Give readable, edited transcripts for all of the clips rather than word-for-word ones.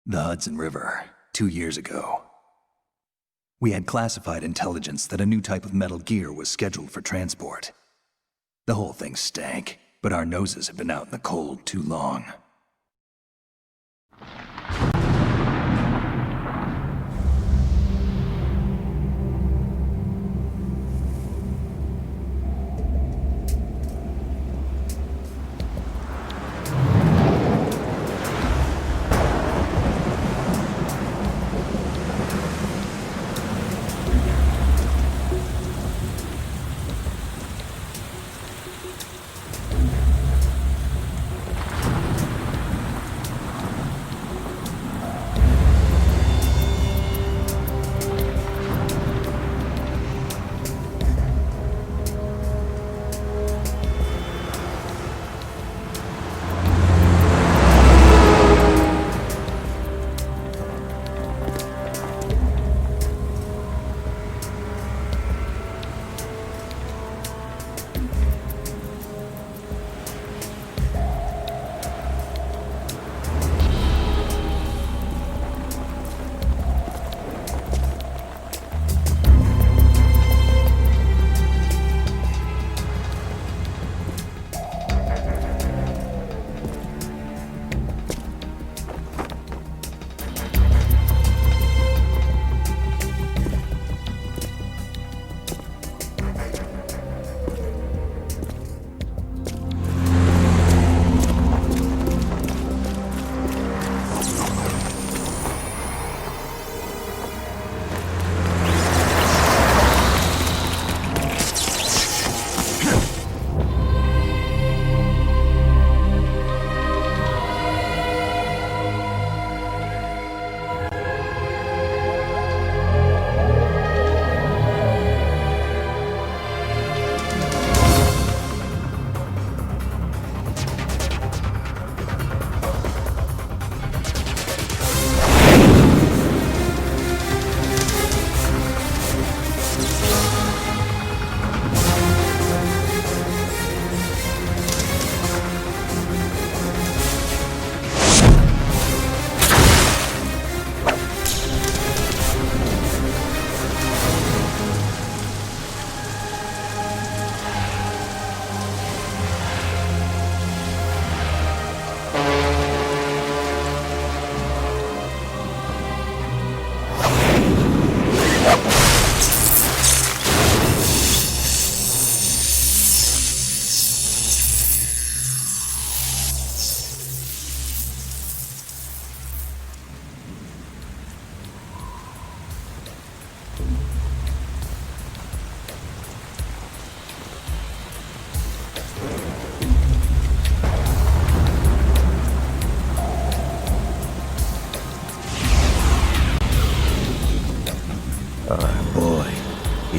The Hudson River, 2 years ago. We had classified intelligence that a new type of metal gear was scheduled for transport. The whole thing stank, but our noses had been out in the cold too long.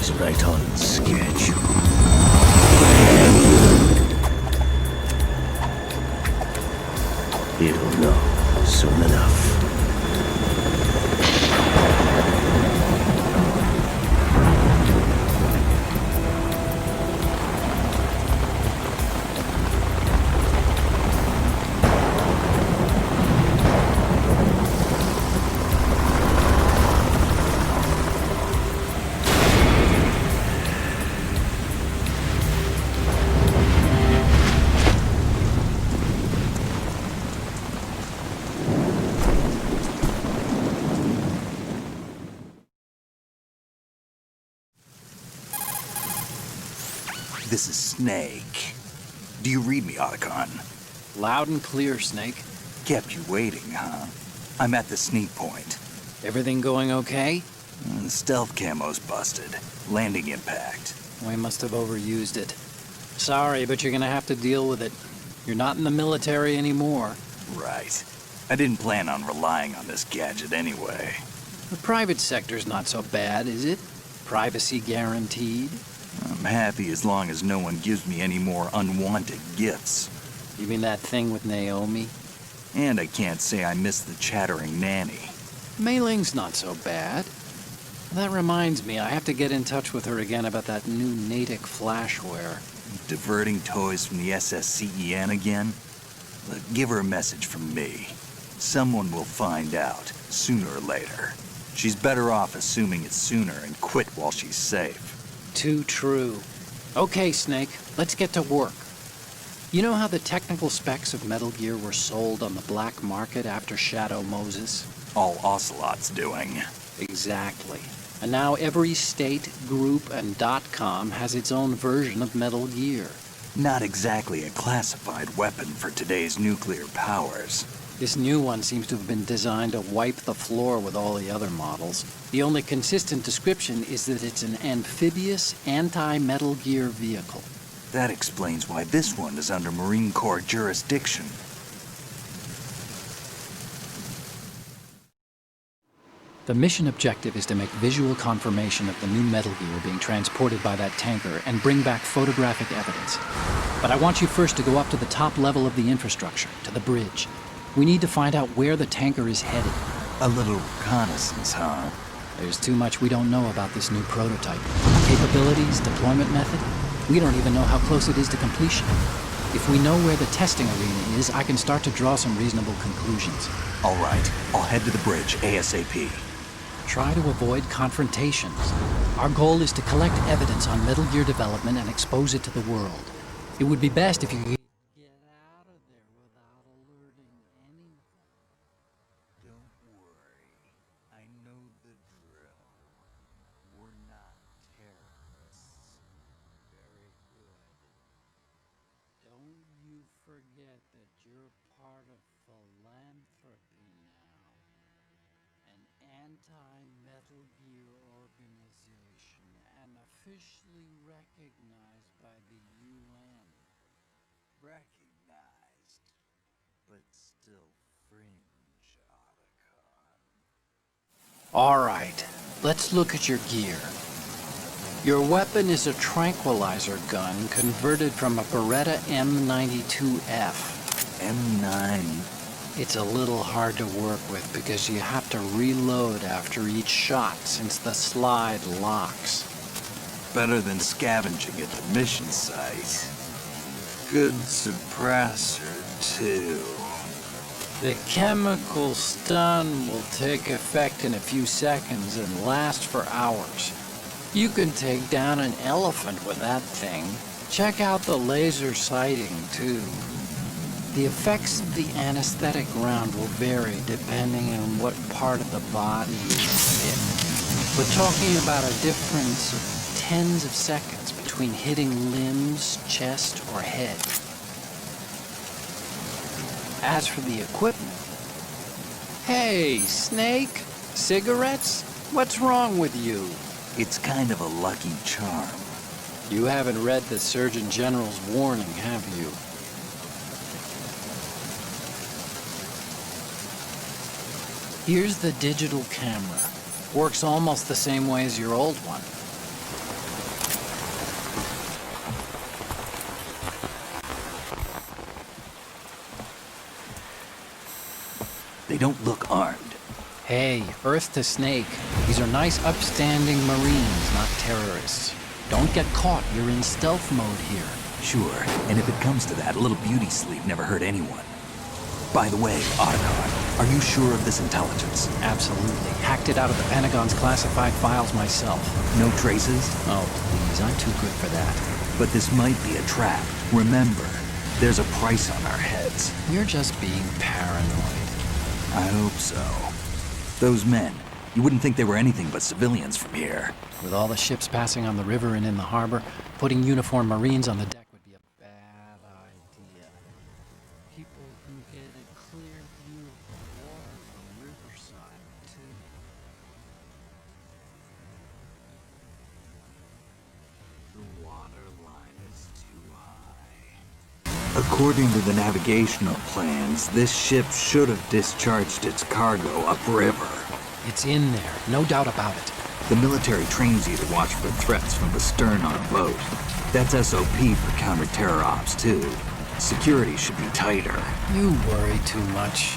is right on schedule. You'll know soon enough. This is Snake. Do you read me, Otacon? Loud and clear, Snake. Kept you waiting, huh? I'm at the sneak point. Everything going okay? The stealth camo's busted. Landing impact. We must have overused it. Sorry, but you're gonna have to deal with it. You're not in the military anymore. Right. I didn't plan on relying on this gadget anyway. The private sector's not so bad, is it? Privacy guaranteed? I'm happy as long as no one gives me any more unwanted gifts. You mean that thing with Naomi? And I can't say I miss the chattering nanny. Mei Ling's not so bad. That reminds me, I have to get in touch with her again about that new Natick flashware. Diverting toys from the SSCEN again? Look, give her a message from me. Someone will find out, sooner or later. She's better off assuming it's sooner and quit while she's safe. Too true. Okay, Snake, let's get to work. You know how the technical specs of Metal Gear were sold on the black market after Shadow Moses? All Ocelot's doing. Exactly. And now every state, group, and .com has its own version of Metal Gear. Not exactly a classified weapon for today's nuclear powers. This new one seems to have been designed to wipe the floor with all the other models. The only consistent description is that it's an amphibious, anti-Metal Gear vehicle. That explains why this one is under Marine Corps jurisdiction. The mission objective is to make visual confirmation of the new Metal Gear being transported by that tanker and bring back photographic evidence. But I want you first to go up to the top level of the infrastructure, to the bridge. We need to find out where the tanker is headed. A little reconnaissance, huh? There's too much we don't know about this new prototype. Capabilities, deployment method. We don't even know how close it is to completion. If we know where the testing arena is, I can start to draw some reasonable conclusions. All right, I'll head to the bridge ASAP. Try to avoid confrontations. Our goal is to collect evidence on Metal Gear development and expose it to the world. It would be best if you could get out of there without alerting anyone. Don't worry. I know the drill. We're not terrorists. Very good. Don't you forget that you're part of philanthropy now. An anti-Metal Gear organization and officially recognized by the UN. Recognized, but still fringe, Otacon. All right, let's look at your gear. Your weapon is a tranquilizer gun converted from a Beretta M92F. M9. It's a little hard to work with because you have to reload after each shot since the slide locks. Better than scavenging at the mission site. Good suppressor, too. The chemical stun will take effect in a few seconds and last for hours. You can take down an elephant with that thing. Check out the laser sighting, too. The effects of the anesthetic round will vary depending on what part of the body is hit. We're talking about a difference of tens of seconds between hitting limbs, chest, or head. As for the equipment... Hey, Snake! Cigarettes? What's wrong with you? It's kind of a lucky charm. You haven't read the Surgeon General's warning, have you? Here's the digital camera. Works almost the same way as your old one. They don't look armed. Hey, Earth to Snake. These are nice, upstanding Marines, not terrorists. Don't get caught. You're in stealth mode here. Sure, and if it comes to that, a little beauty sleep never hurt anyone. By the way, Otacon, are you sure of this intelligence? Absolutely. Hacked it out of the Pentagon's classified files myself. No traces? Oh, please, I'm too good for that. But this might be a trap. Remember, there's a price on our heads. You're just being paranoid. I hope so. Those men, you wouldn't think they were anything but civilians from here. With all the ships passing on the river and in the harbor, putting uniformed Marines on the deck would be a bad idea. People can get a clear view of the water from riverside, too. The water line is too high. According to the navigational plans, this ship should have discharged its cargo upriver. It's in there, no doubt about it. The military trains you to watch for threats from the stern on a boat. That's SOP for counter-terror ops, too. Security should be tighter. You worry too much.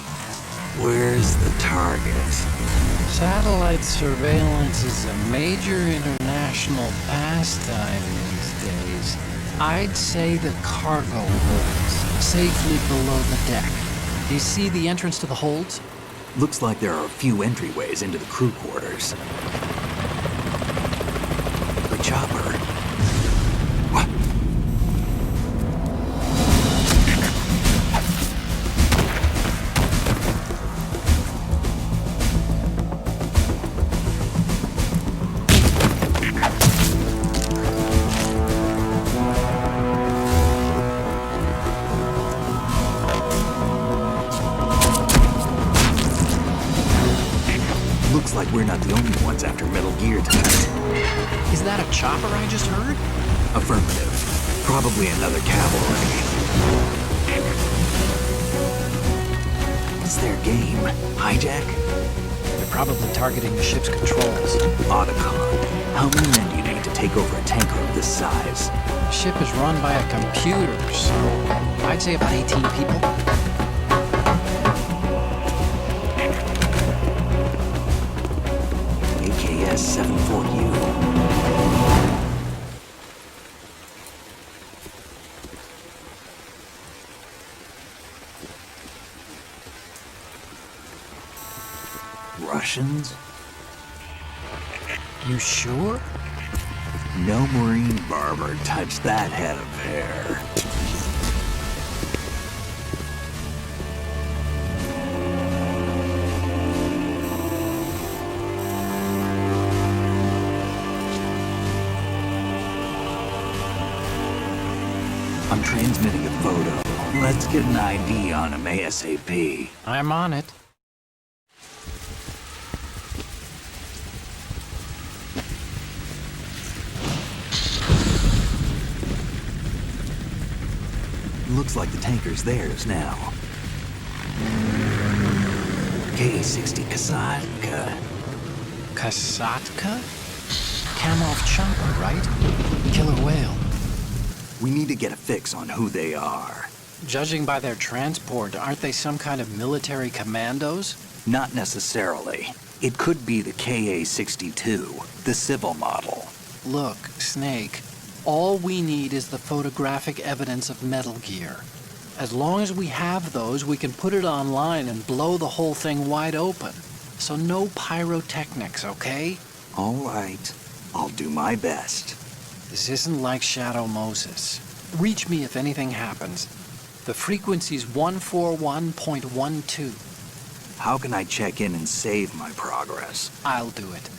Where's the target? Satellite surveillance is a major international pastime these days. I'd say the cargo holds, safely below the deck. Do you see the entrance to the holds? Looks like there are a few entryways into the crew quarters. The chopper. What? Looks like we're not the only ones after Metal Gear tonight. Is that a chopper I just heard? Affirmative. Probably another cavalry. What's their game? Hijack? They're probably targeting the ship's controls. Otacon. How many men do you need to take over a tanker of this size? The ship is run by a computer, so I'd say about 18 people. AKS 74U. Russians? You sure? No Marine barber touched that head of hair. I'm transmitting a photo. Let's get an ID on him ASAP. I'm on it. Looks like the tanker's theirs now. K-60 Kasatka. Kasatka? Kamov chopper, right? Killer whale. We need to get a fix on who they are. Judging by their transport, aren't they some kind of military commandos? Not necessarily. It could be the KA-62, the civil model. Look, Snake, all we need is the photographic evidence of Metal Gear. As long as we have those, we can put it online and blow the whole thing wide open. So no pyrotechnics, okay? All right. I'll do my best. This isn't like Shadow Moses. Reach me if anything happens. The frequency's 141.12. How can I check in and save my progress? I'll do it.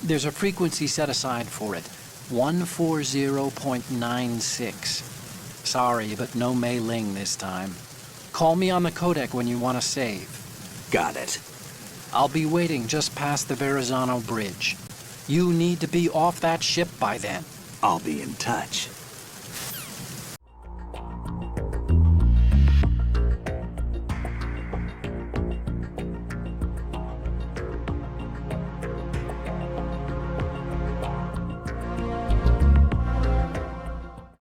There's a frequency set aside for it. 140.96. Sorry, but no Mei Ling this time. Call me on the codec when you want to save. Got it. I'll be waiting just past the Verrazano Bridge. You need to be off that ship by then. I'll be in touch.